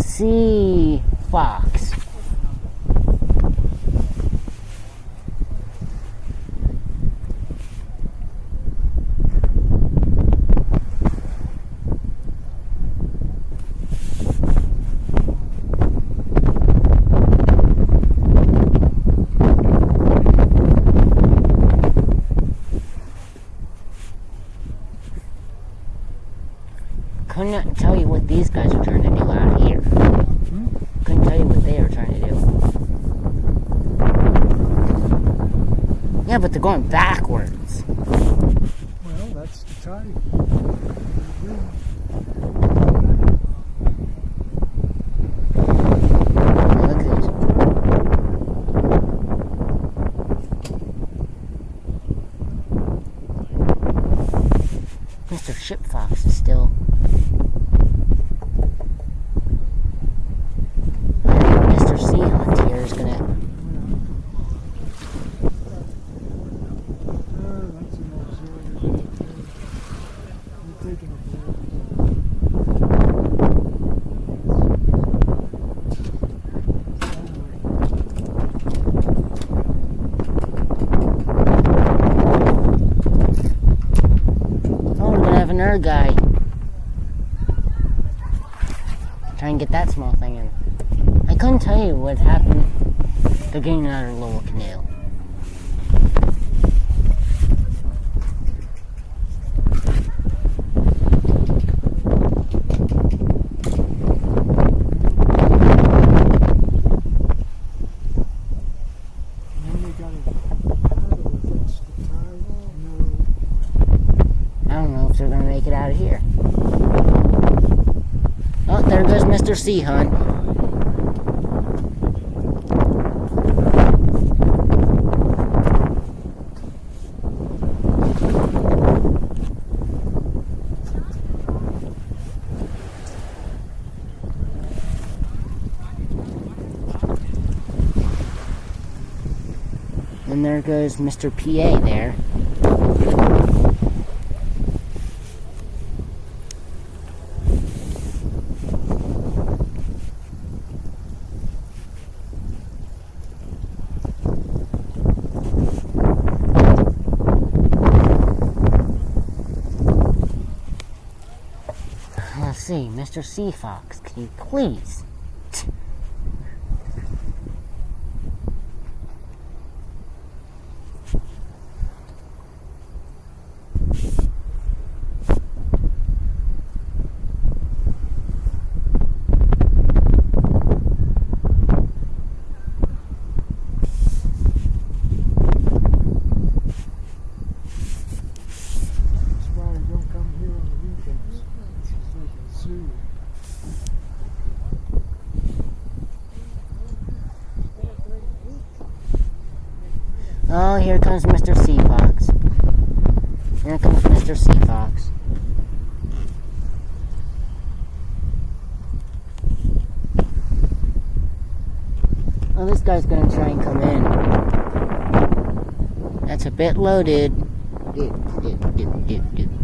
sea fox. Couldn't tell you what these guys are trying to do out here. Couldn't tell you what they are trying to do. Yeah, but they're going backwards. Well, that's the tide. Look at this. Mr. Ship Fox is still... Mr. Sea Hunt here is gonna... That's an auxiliary. You're taking a break. Oh, we're gonna have another guy. Try and get that small thing in. I couldn't tell you what happened to getting another little canoe. And then they got a paddle against the tide. No. I don't know if they're gonna make it out of here. Oh, there goes Mr. Sea Hunt. And there goes Mr. PA there. Let's see, Mr. Sea Fox, can you please? That's why I don't come here on the weekends. It's like a zoo. Oh, here comes Mr. Sea Fox. Here comes Mr. Sea Fox. Oh, this guy's gonna try and come in. That's a bit loaded. Dude.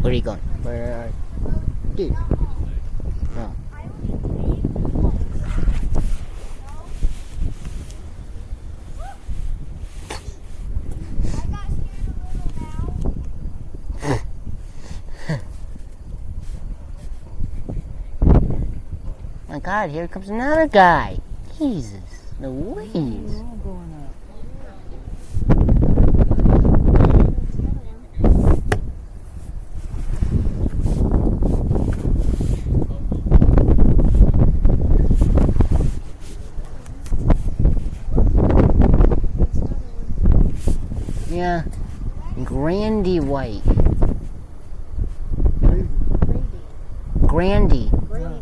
Where are you going? Where are you? Dude. Oh. My God, here comes another guy. Jesus, Louise. We're all going out. Yeah, Grandy White. Grandy. Grady.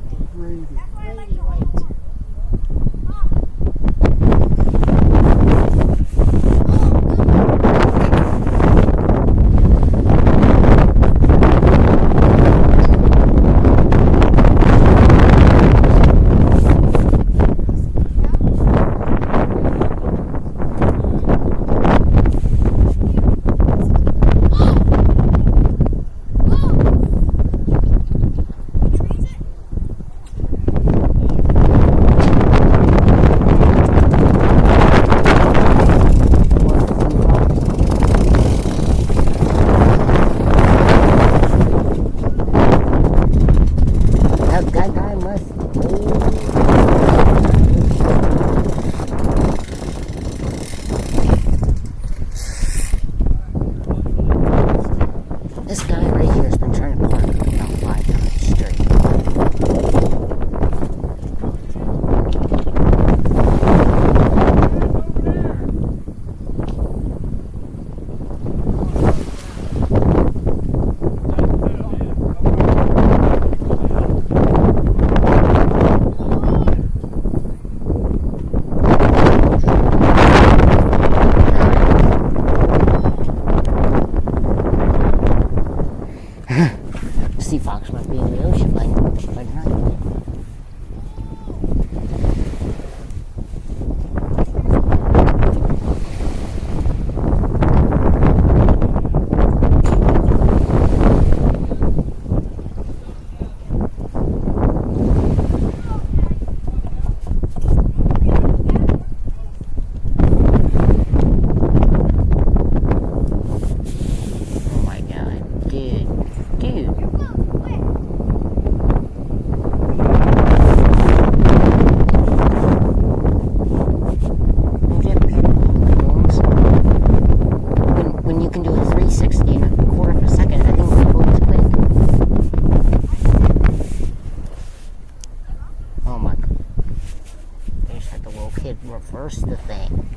the little kid reversed the thing.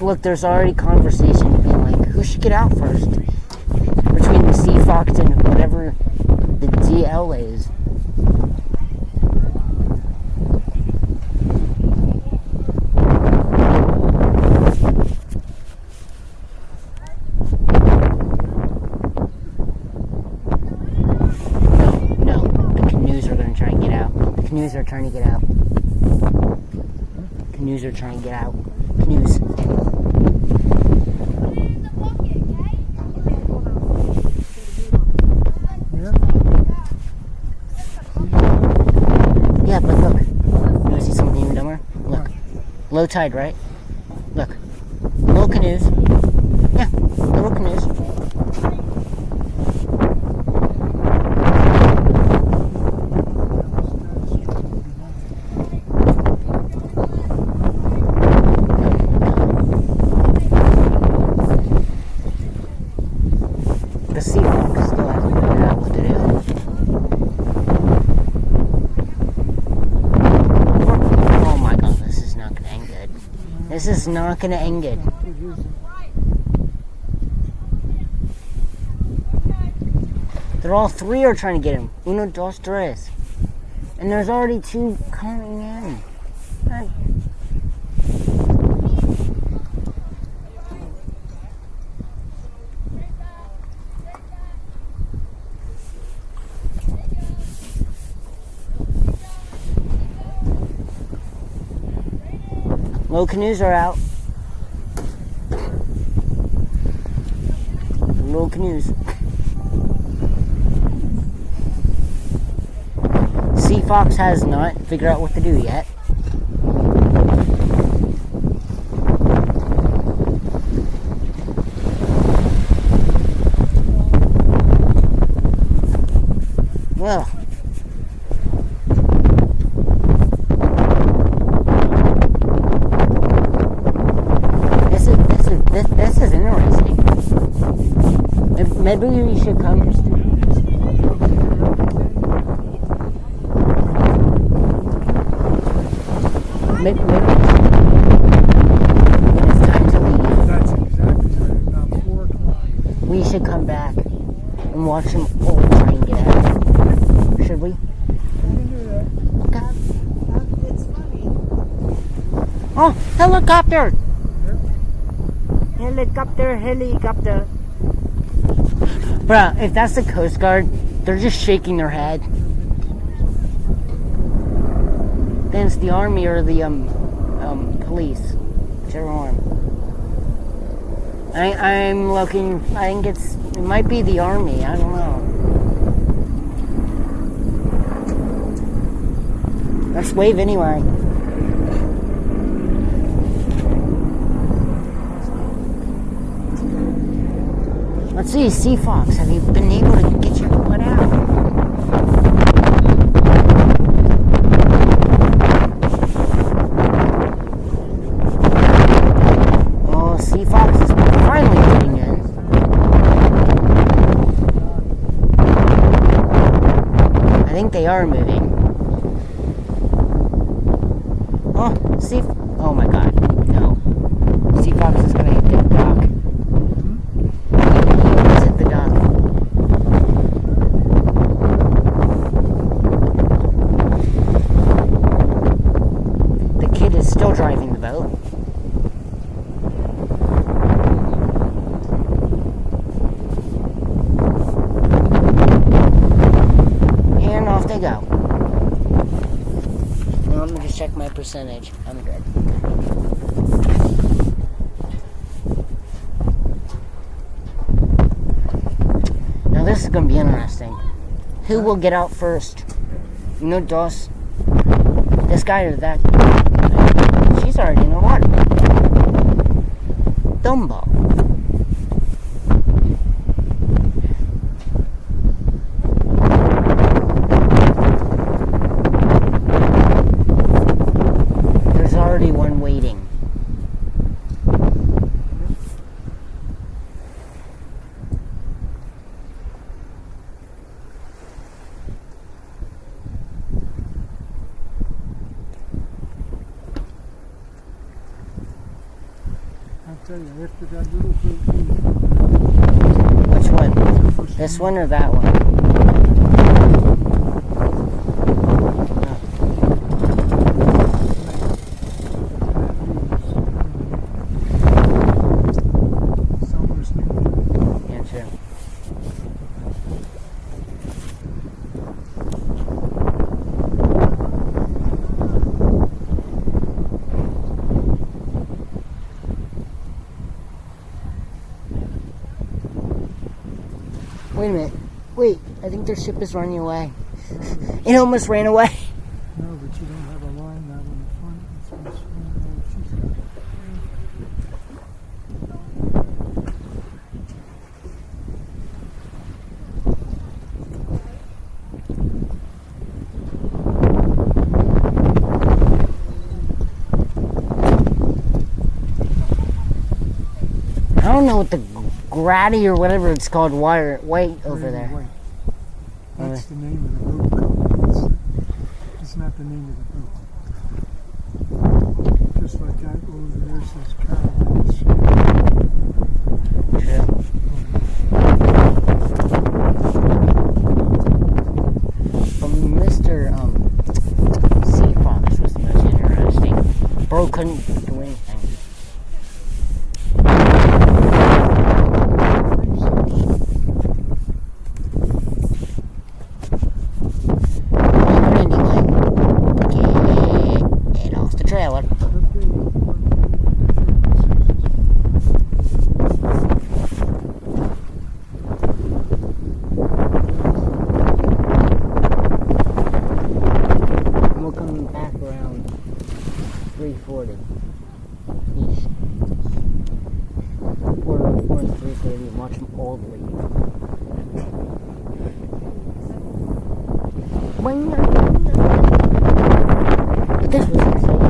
Look, there's already conversation being like, who should get out first? Between the Sea Fox and whatever the DL is. No, the canoes are gonna try and get out. The canoes are trying to get out. Canoes are trying to get out. Canoes. Yeah, but look. You want to see something even dumber? Look. Low tide, right? Look. Little canoes. Yeah, little canoes. The Sea Fox still hasn't figured out what to do. Oh my god, this is not gonna end good. This is not gonna end good. They're all three are trying to get him. Uno, dos, tres. And there's already two coming in. Low canoes are out. Little canoes. Sea Fox has not figured out what to do yet. Well. This is interesting. Maybe we should come. Maybe when it's time to leave. That's exactly right. About 4 o'clock. We should come back and watch them all try and get out. Should we? We can do that. Okay. It's funny. Oh, helicopter! Helicopter. Bruh, if that's the Coast Guard, they're just shaking their head. Then it's the Army or the police. Whichever one. I'm looking, I think it might be the Army, I don't know. Let's wave anyway. Let's see, Sea Fox, have you been able to get your butt out? Oh, Sea Fox is finally getting in. I think they are moving. Oh my god, no. Sea Fox is gonna hit the dock. go. Now I'm gonna just check my percentage. I'm good. Now this is gonna be interesting. Who will get out first? You know, Doss? This guy or that guy? She's already in the water. Dumbo. There's already one waiting. I'll tell you, after that little boat leaves, Which one? This one or that one? Summer's new. Yeah, true. Wait a minute. Wait, I think their ship is running away. It almost ran away. No, but you don't have a line out on the front. That's what's she's got. I don't know what the Grady or whatever it's called white over there. White. That's the name of the boat company. It's not the name of the boat. Just like that over there says Caroline's. True. But Mr. Sea Fox was the most interesting. Bro couldn't do anything. Get off the trailer. And we'll come back around 3:40 east. Or 3:30 and watch them all leave. But this was insane.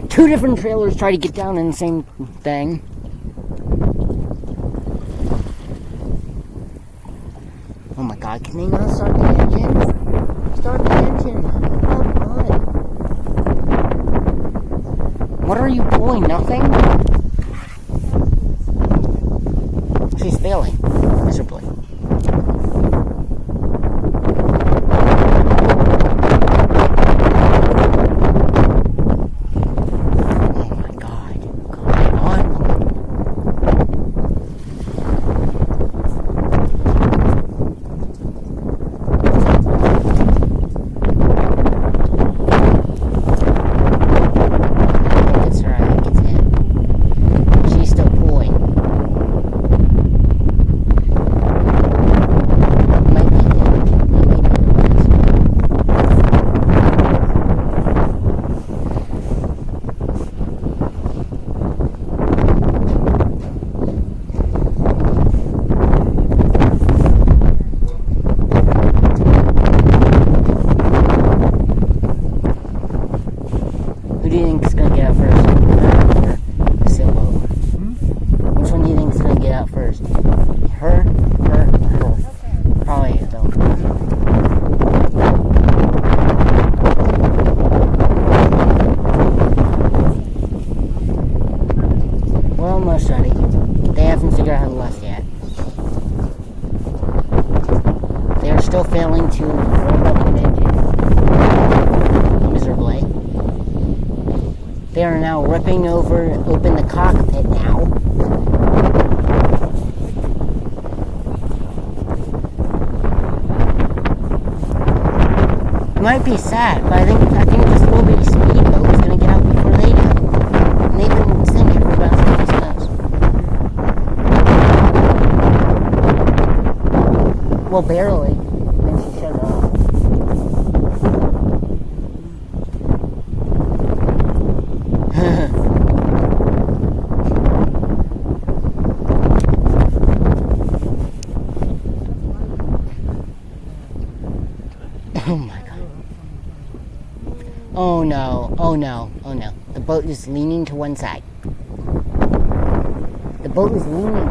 Two different trailers try to get down in the same thing. Oh my god, can they not start the engine? Start the engine. Come on. What are you pulling? Nothing? She's failing miserably. still failing to warm up an engine miserably. They are now ripping open the cockpit now. might be sad, but I think this little bitty speedboat is gonna get out before they do. And they've been sitting here for about 6 minutes. Well, barely. Then she shut it off. Oh my god. Oh no, oh no, oh no. The boat is leaning to one side. The boat is leaning.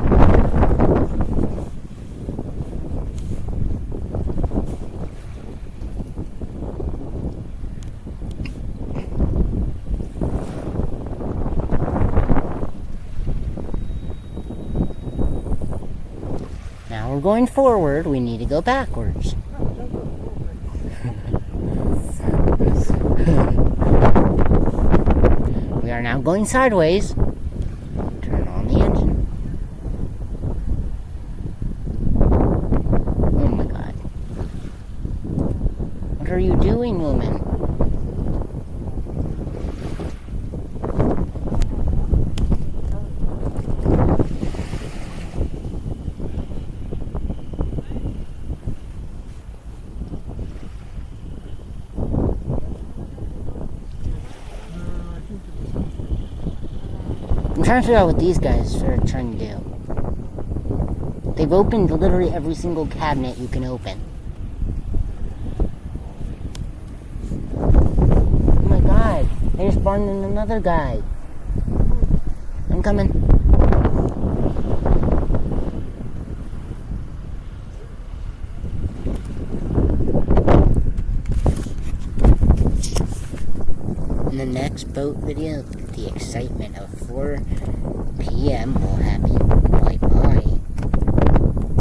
Now we're going forward, we need to go backwards. We are now going sideways. Turn on the engine. Oh my god. What are you doing, woman? I'm trying to figure out what these guys are trying to do. They've opened literally every single cabinet you can open. Oh my god, they just spawned in another guy. I'm coming. In the next boat video, the excitement of 4 p.m. will happen.